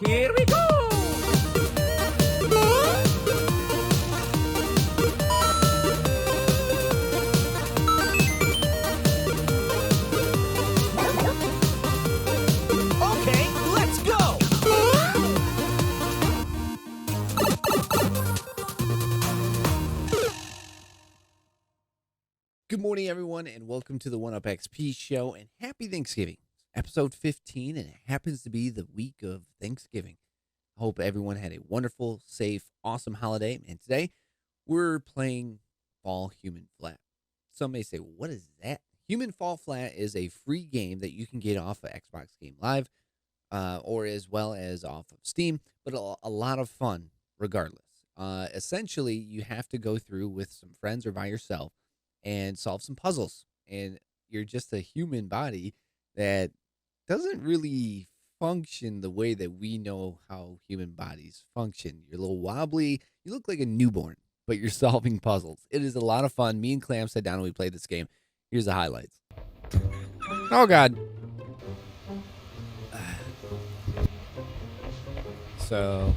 Here we go! Okay, let's go! Good morning, everyone, and welcome to the One Up XP show, and happy Thanksgiving. Episode 15, and it happens to be the week of Thanksgiving. I hope everyone had a wonderful, safe, awesome holiday, and today we're playing Fall Human Flat. Some may say, what is that? Human Fall Flat is a free game that you can get off of Xbox Game Live, or as well as off of Steam, but a lot of fun regardless. Essentially, you have to go through with some friends or by yourself and solve some puzzles, and you're just a human body that doesn't really function the way that we know how human bodies function. You're a little wobbly. You look like a newborn, but you're solving puzzles. It is a lot of fun. Me and Klam sat down and we played this game. Here's the highlights. Oh, God. So,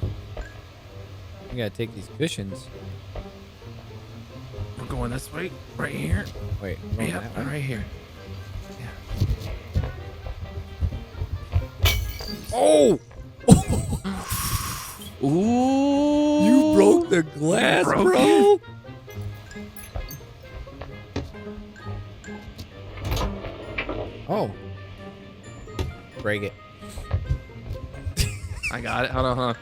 we got to take these cushions. We're going this way, right here. Wait, Yeah, right here. Oh! Ooh! You broke the glass, bro! Oh. Break it. I got it. Hold on,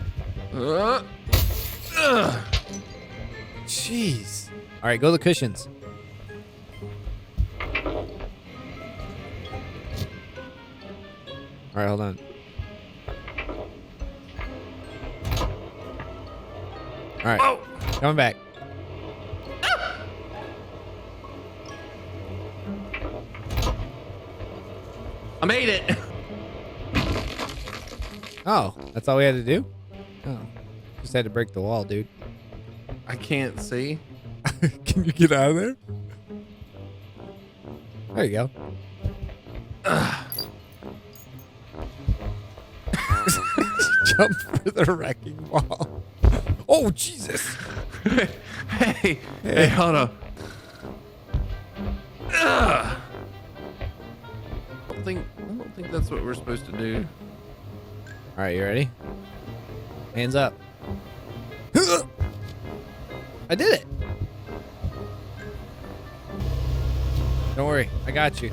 Jeez. All right, go to the cushions. All right, hold on. All right, Oh! coming back. I made it. Oh, that's all we had to do? Oh, just had to break the wall, dude. I can't see. Can you get out of there? There you go. Jump for the wrecking ball. Oh, Jesus. Hey, hold on. I don't think that's what we're supposed to do. All right, you ready? Hands up. I did it. Don't worry, I got you.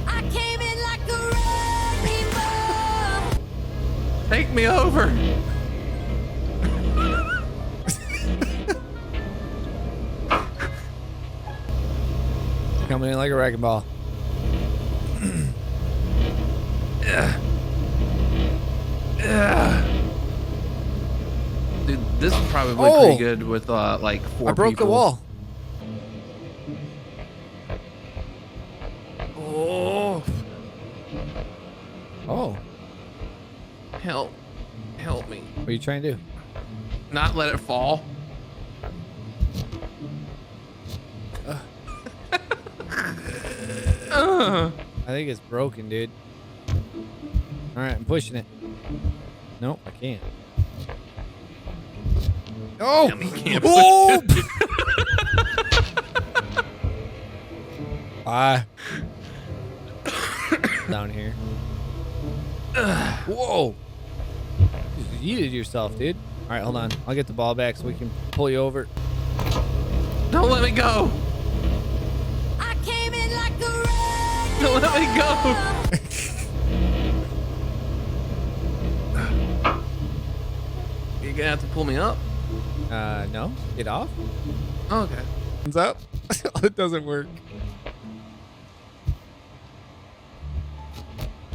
I came in like a wrecking ball. Take me over. Coming in like a wrecking ball. Dude, this is probably Oh! pretty good with like four I broke people. the wall. Oh, Oh, help me. what are you trying to do? Not let it fall. I think it's broken, dude. All right, I'm pushing it. Nope, I can't. Oh! Damn, he can't Oh! Bye. Down here. Whoa! You yeeted yourself, dude. All right, hold on. I'll get the ball back so we can pull you over. Don't let me go. I came in like a wrecking Don't let me go. You're gonna have to pull me up. No. Get off. Oh, okay. Hands up. It doesn't work.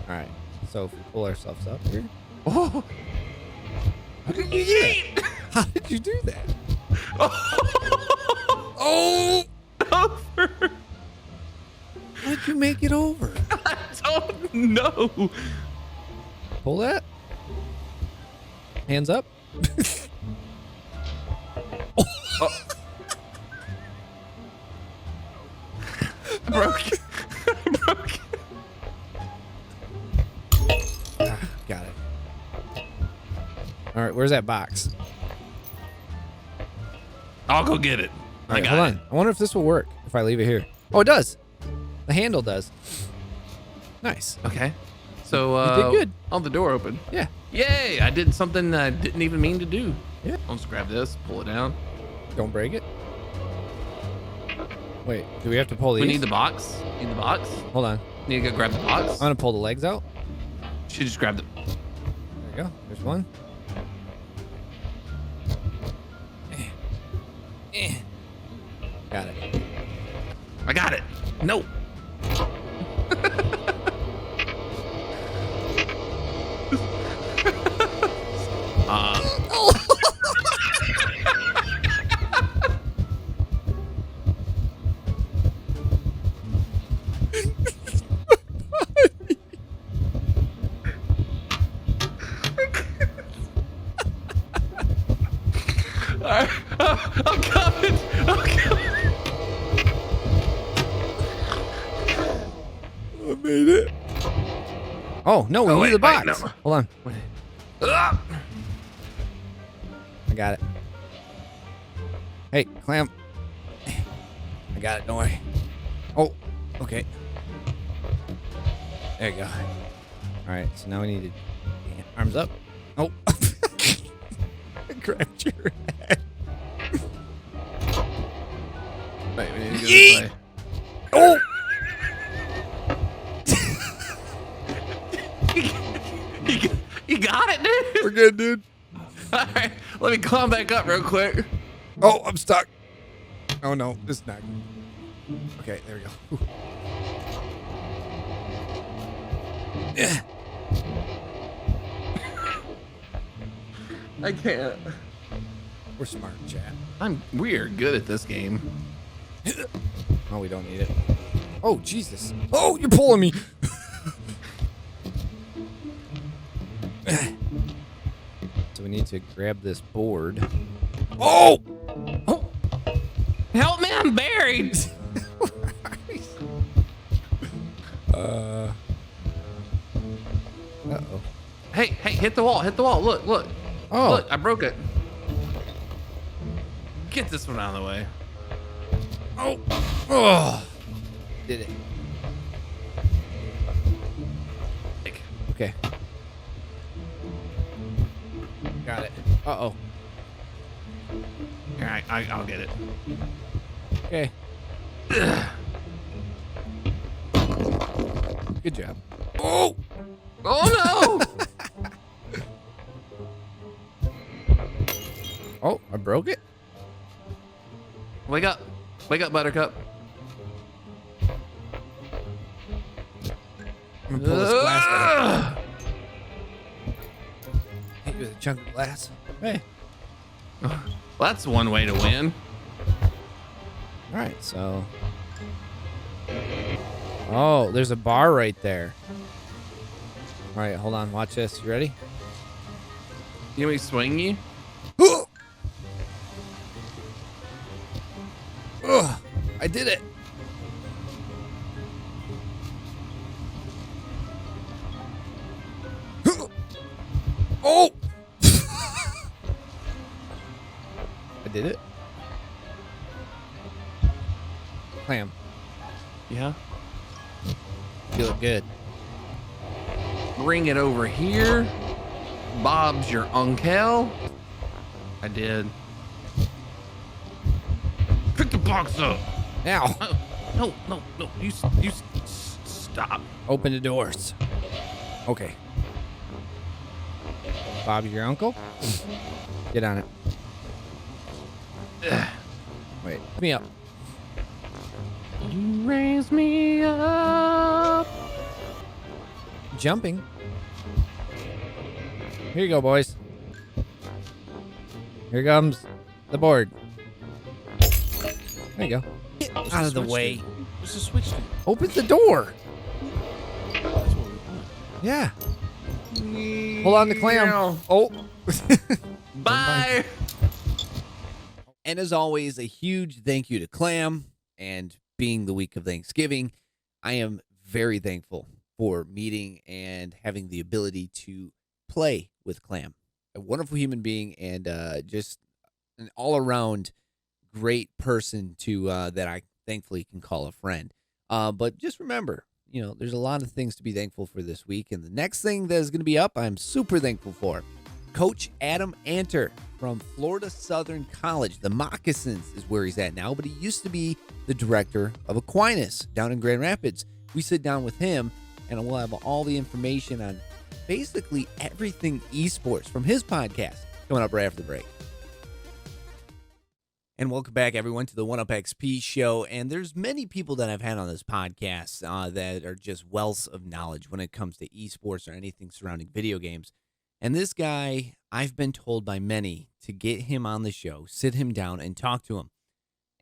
All right. So if we pull ourselves up here. Oh, How did you do that? How did you do that? Oh! over. How did you make it over? I don't know. Pull that. Hands up. Oh. I broke. I broke. Got it. All right, where's that box? I'll go get it. All I right, got hold it. on. I wonder if this will work if I leave it here. Oh, it does. The handle does. Nice. Okay. So You did good. Oh, the door open. Yeah. Yay! I did something I didn't even mean to do. Yeah. I'll just grab this, pull it down. Don't break it. Wait, do we have to pull these? We need the box. Need the box. Hold on. Need to go grab the box. I'm gonna pull the legs out. Should just grab the. There you go. There's one. Got it. I got it. No. I'm coming. I'm coming. I made it. Oh no, we need the box. no. Hold on. Ah! I got it. Hey, Klam. I got it. Don't worry. Oh, okay. There you go. All right. So now we need to arms up. Oh, I grabbed your head. Wait, we need to go this way. Oh. You got it, dude. We're good, dude. All right, let me climb back up real quick. Oh, I'm stuck. Oh no, this is not. Okay, there we go. Ooh. Yeah. I can't. We're smart, chat. We are good at this game. Oh, we don't need it. Oh, Jesus. Oh, you're pulling me. So we need to grab this board. Oh! Oh, help me! I'm buried. Uh-oh. Hey, hit the wall! Hit the wall! Look, look, Oh. look! I broke it. Get this one out of the way. Oh. Oh. Did it. Okay. Got it. Uh-oh. All right, I'll get it. Okay. Good job. Oh! Oh no! Oh, I broke it? Wake up, Buttercup. I'm gonna pull this glass out. Hit you with a chunk of glass. Hey. Well, that's one way to win. All right, so. Oh, there's a bar right there. All right, hold on. Watch this. You ready? You want me to swing you? Ugh, I did it. Oh! I did it. Klam, Yeah. you look good. Bring it over here. Bob's your uncle. I did. Pick the box up. Now, No. You stop. open the doors. Okay. Bob, your uncle? Get on it. Wait, pick me up. You raise me up. Jumping. Here you go, boys. Here comes the board. There you go. Get out of the way. What's the switch to? Open the door. That's what we want. Yeah. Hold on to Klam. Oh. Bye. And as always, a huge thank you to Klam. And being the week of Thanksgiving, I am very thankful for meeting and having the ability to play with Klam, a wonderful human being and just an all-around great person to that I thankfully can call a friend. But just remember, there's a lot of things to be thankful for this week. And the next thing that is going to be up, I'm super thankful for. Coach Adam Antor from Florida Southern College. The Moccasins is where he's at now, but he used to be the director of Aquinas down in Grand Rapids. We sit down with him, and we'll have all the information on basically everything esports from his podcast coming up right after the break. And welcome back, everyone, to the 1UpXP show. And there's many people that I've had on this podcast that are just wealths of knowledge when it comes to esports or anything surrounding video games. And this guy, I've been told by many to get him on the show, sit him down, and talk to him.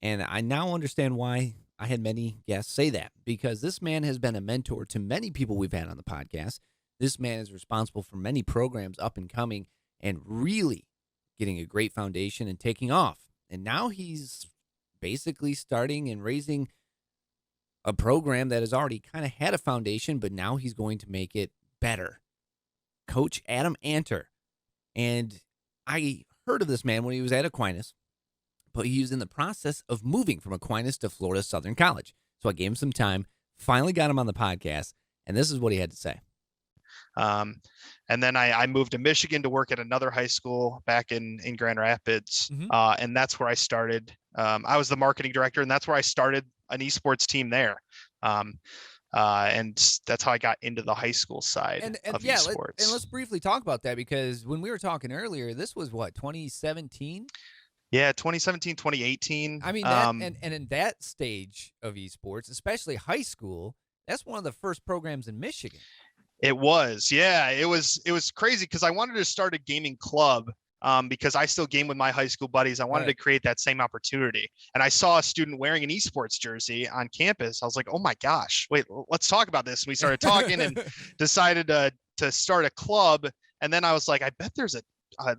And I now understand why I had many guests say that, because this man has been a mentor to many people we've had on the podcast. This man is responsible for many programs up and coming and really getting a great foundation and taking off. And now he's basically starting and raising a program that has already kind of had a foundation, but now he's going to make it better. Coach Adam Antor. And I heard of this man when he was at Aquinas, but he was in the process of moving from Aquinas to Florida Southern College. So I gave him some time, finally got him on the podcast, and this is what he had to say. And then I moved to Michigan to work at another high school back in Grand Rapids. And that's where I started. I was the marketing director, and that's where I started an esports team there. And that's how I got into the high school side of esports. Let's briefly talk about that, because when we were talking earlier, this was what, 2017? Yeah, 2017, 2018. I mean, and in that stage of esports, especially high school, that's one of the first programs in Michigan. It was, yeah, it was crazy because I wanted to start a gaming club because I still game with my high school buddies. I wanted to create that same opportunity. And I saw a student wearing an esports jersey on campus. I was like, oh my gosh, wait, let's talk about this. And we started talking and decided to start a club. And then I was like, I bet there's a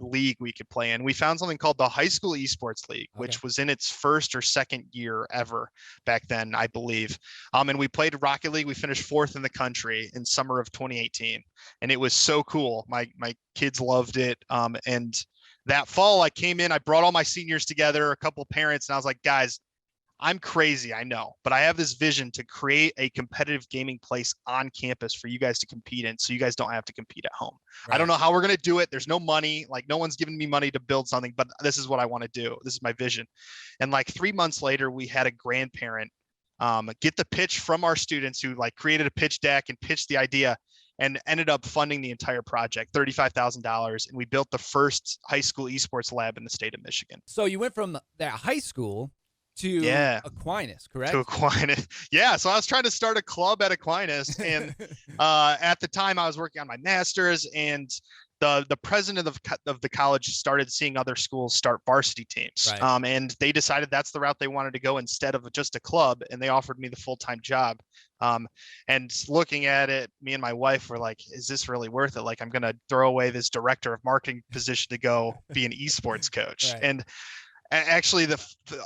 league we could play in. We found something called the High School Esports League, which was in its first or second year ever back then, I believe. And we played Rocket League. We finished 4th in the country in summer of 2018. And it was so cool. My kids loved it. And that fall I came in, I brought all my seniors together, a couple of parents, and I was like, guys, I'm crazy, I know, but I have this vision to create a competitive gaming place on campus for you guys to compete in, so you guys don't have to compete at home. Right. I don't know how we're going to do it. There's no money, like no one's giving me money to build something, but this is what I want to do. This is my vision. And like 3 months later, we had a grandparent get the pitch from our students who like created a pitch deck and pitched the idea and ended up funding the entire project, $35,000. And we built the first high school esports lab in the state of Michigan. So you went from that high school to Aquinas, correct? To Aquinas. Yeah. So I was trying to start a club at Aquinas. And at the time I was working on my master's, and the president of the college started seeing other schools start varsity teams. Right. And they decided that's the route they wanted to go instead of just a club. And they offered me the full-time job. And looking at it, me and my wife were like, is this really worth it? Like, I'm going to throw away this director of marketing position to go be an esports coach. Right. And actually, the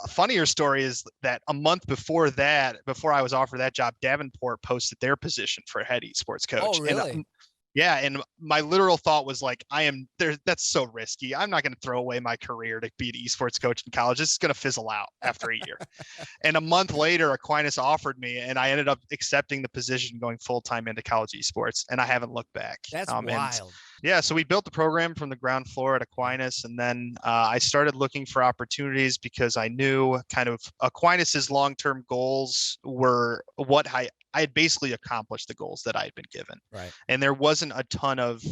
funnier story is that a month before I was offered that job, Davenport posted their position for a head esports coach. Oh, really? And, yeah. And my literal thought was like, that's so risky. I'm not going to throw away my career to be an esports coach in college. This is going to fizzle out after a year. And a month later, Aquinas offered me, and I ended up accepting the position, going full-time into college esports. And I haven't looked back. That's wild. Yeah, so we built the program from the ground floor at Aquinas, and then I started looking for opportunities because I knew kind of Aquinas's long-term goals were what I had basically accomplished the goals that I had been given. Right. And there wasn't a ton of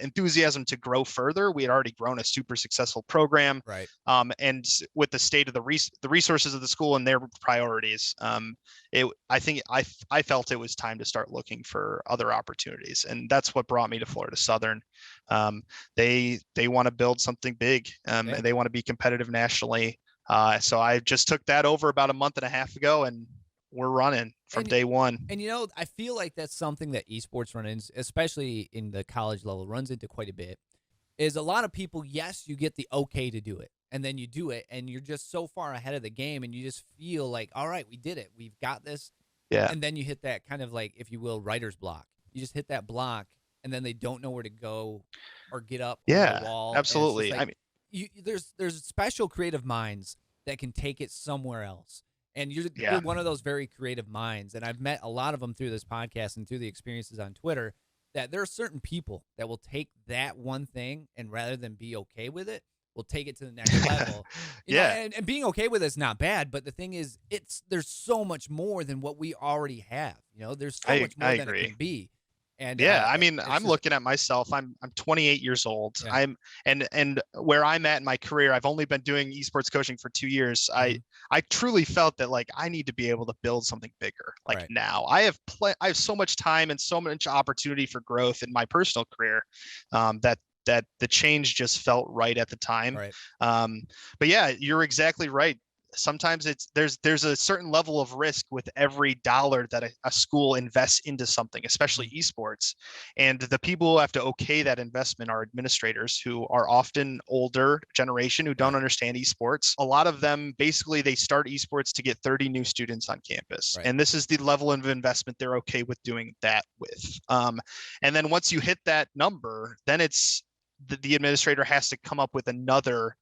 enthusiasm to grow further. We had already grown a super successful program. Right. And with the state of the resources of the school and their priorities, I felt it was time to start looking for other opportunities, and that's what brought me to Florida Southern. They want to build something big, and they want to be competitive nationally. So I just took that over about a month and a half ago, and we're running from day one. And I feel like that's something that esports especially in the college level, runs into quite a bit. Is a lot of people, yes, you get the okay to do it. and then you do it, and you're just so far ahead of the game, and you just feel like, all right, we did it. We've got this. Yeah. And then you hit that kind of like, if you will, writer's block. You just hit that block, and then they don't know where to go or get up on Yeah, the wall. absolutely. Like, there's special creative minds that can take it somewhere else. And you're one of those very creative minds. And I've met a lot of them through this podcast and through the experiences on Twitter, that there are certain people that will take that one thing, and rather than be okay with it, will take it to the next level. You know, and being okay with it's not bad, but the thing is, there's so much more than what we already have. You know, there's so much more than it can be. And I mean, I'm looking at myself. I'm 28 years old. Yeah. And where I'm at in my career, I've only been doing esports coaching for 2 years. I truly felt that like I need to be able to build something bigger. Like now, I have so much time and so much opportunity for growth in my personal career, that the change just felt right at the time. Right. But yeah, you're exactly right. Sometimes there's a certain level of risk with every dollar that a school invests into something, especially esports. And the people who have to okay that investment are administrators, who are often older generation, who don't understand esports. A lot of them, basically, they start esports to get 30 new students on campus. Right. And this is the level of investment they're okay with doing that with. And then once you hit that number, then it's the administrator has to come up with another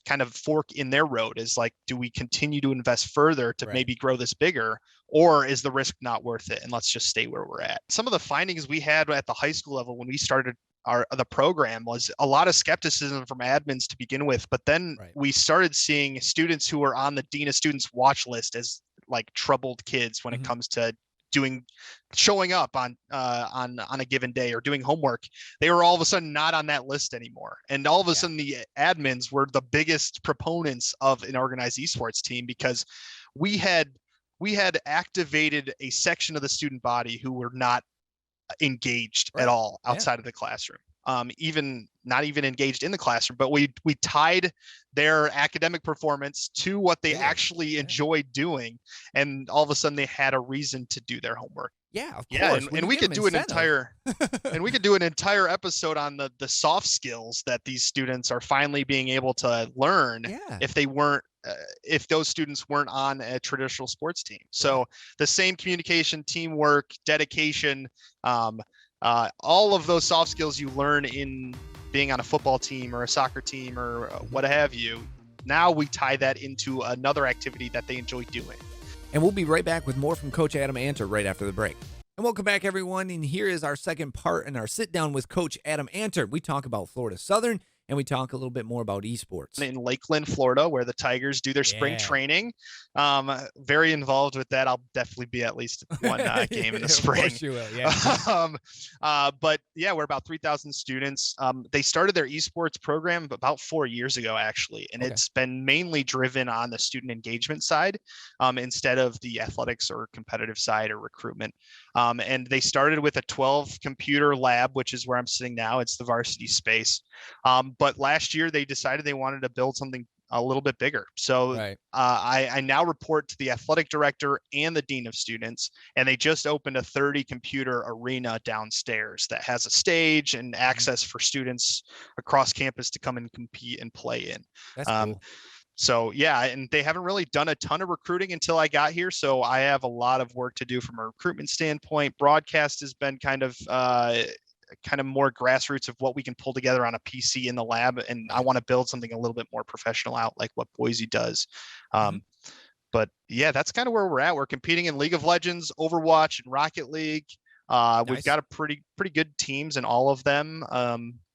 kind of fork in their road, is like, do we continue to invest further to maybe grow this bigger, or is the risk not worth it, and let's just stay where we're at? Some of the findings we had at the high school level when we started the program was a lot of skepticism from admins to begin with, but then we started seeing students who were on the dean of students watch list as like troubled kids when it comes to showing up on a given day or doing homework. They were all of a sudden not on that list anymore. And all of a sudden the admins were the biggest proponents of an organized esports team, because we had activated a section of the student body who were not engaged at all outside of the classroom. Even not even engaged in the classroom, but we tied their academic performance to what they actually enjoyed doing, and all of a sudden they had a reason to do their homework. Yeah, of course. And we could do an entire episode on the soft skills that these students are finally being able to learn if those students weren't on a traditional sports team. So the same communication, teamwork, dedication, all of those soft skills you learn in being on a football team or a soccer team or what have you, now we tie that into another activity that they enjoy doing. And we'll be right back with more from Coach Adam Antor right after the break. And welcome back, everyone. And here is our second part in our sit down with Coach Adam Antor. We talk about Florida Southern, and we talk a little bit more about esports. In Lakeland, Florida, where the Tigers do their spring training. Very involved with that. I'll definitely be at least one game in the spring. Of course you will, yeah. But yeah, we're about 3,000 students. They started their esports program about 4 years ago, actually. And it's been mainly driven on the student engagement side instead of the athletics or competitive side or recruitment. And they started with a 12 computer lab, which is where I'm sitting now. It's the varsity space. But last year they decided they wanted to build something a little bit bigger. So I now report to the athletic director and the dean of students, and they just opened a 30 computer arena downstairs that has a stage and access for students across campus to come and compete and play in. That's cool. So yeah, and they haven't really done a ton of recruiting until I got here. So I have a lot of work to do from a recruitment standpoint. Broadcast has been kind of more grassroots of what we can pull together on a PC in the lab. And I want to build something a little bit more professional out like what Boise does. But yeah, that's kind of where we're at. We're competing in League of Legends, Overwatch, and Rocket League. We've got a pretty good teams in all of them.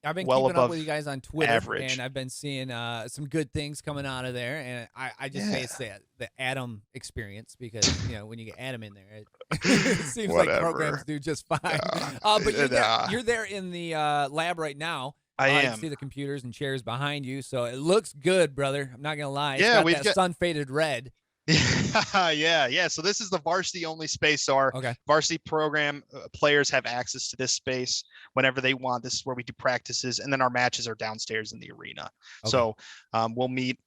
I've been well keeping above up with you guys on Twitter, average. and I've been seeing some good things coming out of there. And I just say it's the Adam experience, because when you get Adam in there, it seems like programs do just fine. But you're there in the lab right now. I am. You see the computers and chairs behind you, so it looks good, brother. I'm not gonna lie. It's Yeah, got that sun-faded red. Yeah. So this is the varsity only space. So our varsity program players have access to this space whenever they want. This is where we do practices, and then our matches are downstairs in the arena. So we'll meet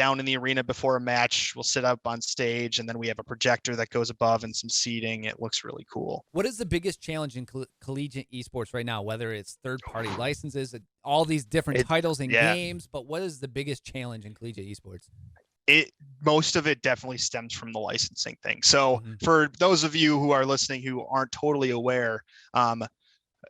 down in the arena before a match. We'll sit up on stage, and then we have a projector that goes above and some seating. It looks really cool. What is the biggest challenge in collegiate esports right now? Whether it's third-party licenses, all these different titles and games, but what is the biggest challenge in collegiate esports? Most of it definitely stems from the licensing thing. So for those of you who are listening who aren't totally aware,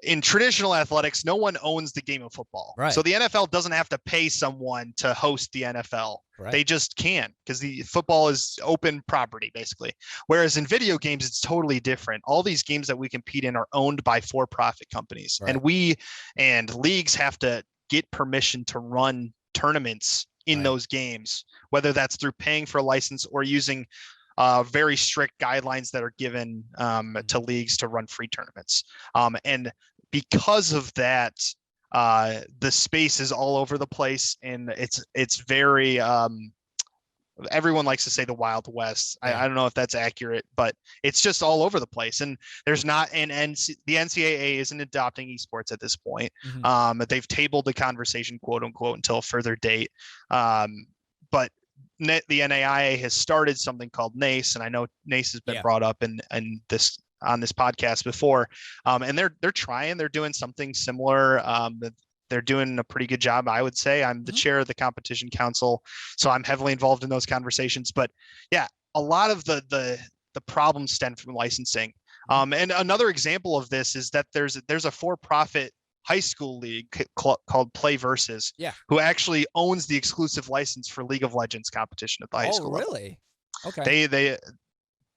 in traditional athletics, no one owns the game of football. Right. So the NFL doesn't have to pay someone to host the NFL. Right. They just can, because the football is open property, basically. Whereas in video games, it's totally different. All these games that we compete in are owned by for-profit companies. Right. And we and leagues have to get permission to run tournaments in those games, whether that's through paying for a license or using very strict guidelines that are given to leagues to run free tournaments. And because of that, the space is all over the place, and it's very everyone likes to say the Wild West. I don't know if that's accurate, but it's just all over the place. And there's not the NCAA isn't adopting esports at this point. They've tabled the conversation, quote unquote, until a further date. But the NAIA has started something called NACE, and I know NACE has been brought up in this on this podcast before. And they're doing something similar. They're doing a pretty good job, I would say. I'm the chair of the competition council, so I'm heavily involved in those conversations. But yeah, a lot of the problems stem from licensing. And another example of this is that there's a for-profit high school league called Play Versus, who actually owns the exclusive license for League of Legends competition at the high school. Oh, really? Level. Okay.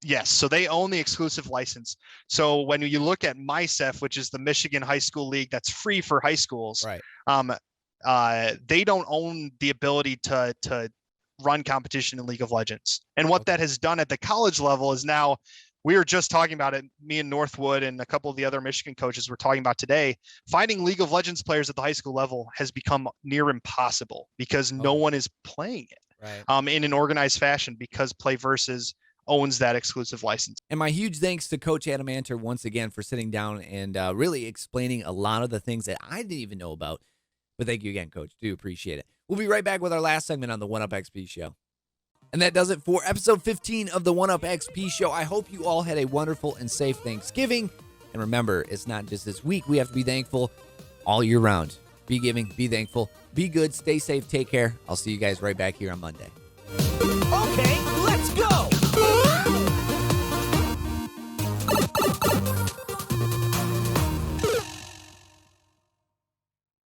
Yes, so they own the exclusive license. So when you look at MySEF, which is the Michigan High School League that's free for high schools, they don't own the ability to run competition in League of Legends. And what that has done at the college level is now, we were just talking about it, me and Northwood and a couple of the other Michigan coaches were talking about today, finding League of Legends players at the high school level has become near impossible because no one is playing it in an organized fashion, because Play Versus owns that exclusive license. And my huge thanks to Coach Adam Antor once again for sitting down and really explaining a lot of the things that I didn't even know about. But thank you again, Coach. Do appreciate it. We'll be right back with our last segment on the 1UP Show. And that does it for episode 15 of the 1UP Show. I hope you all had a wonderful and safe Thanksgiving. And remember, it's not just this week. We have to be thankful all year round. Be giving, be thankful, be good, stay safe, take care. I'll see you guys right back here on Monday. Okay, let's go!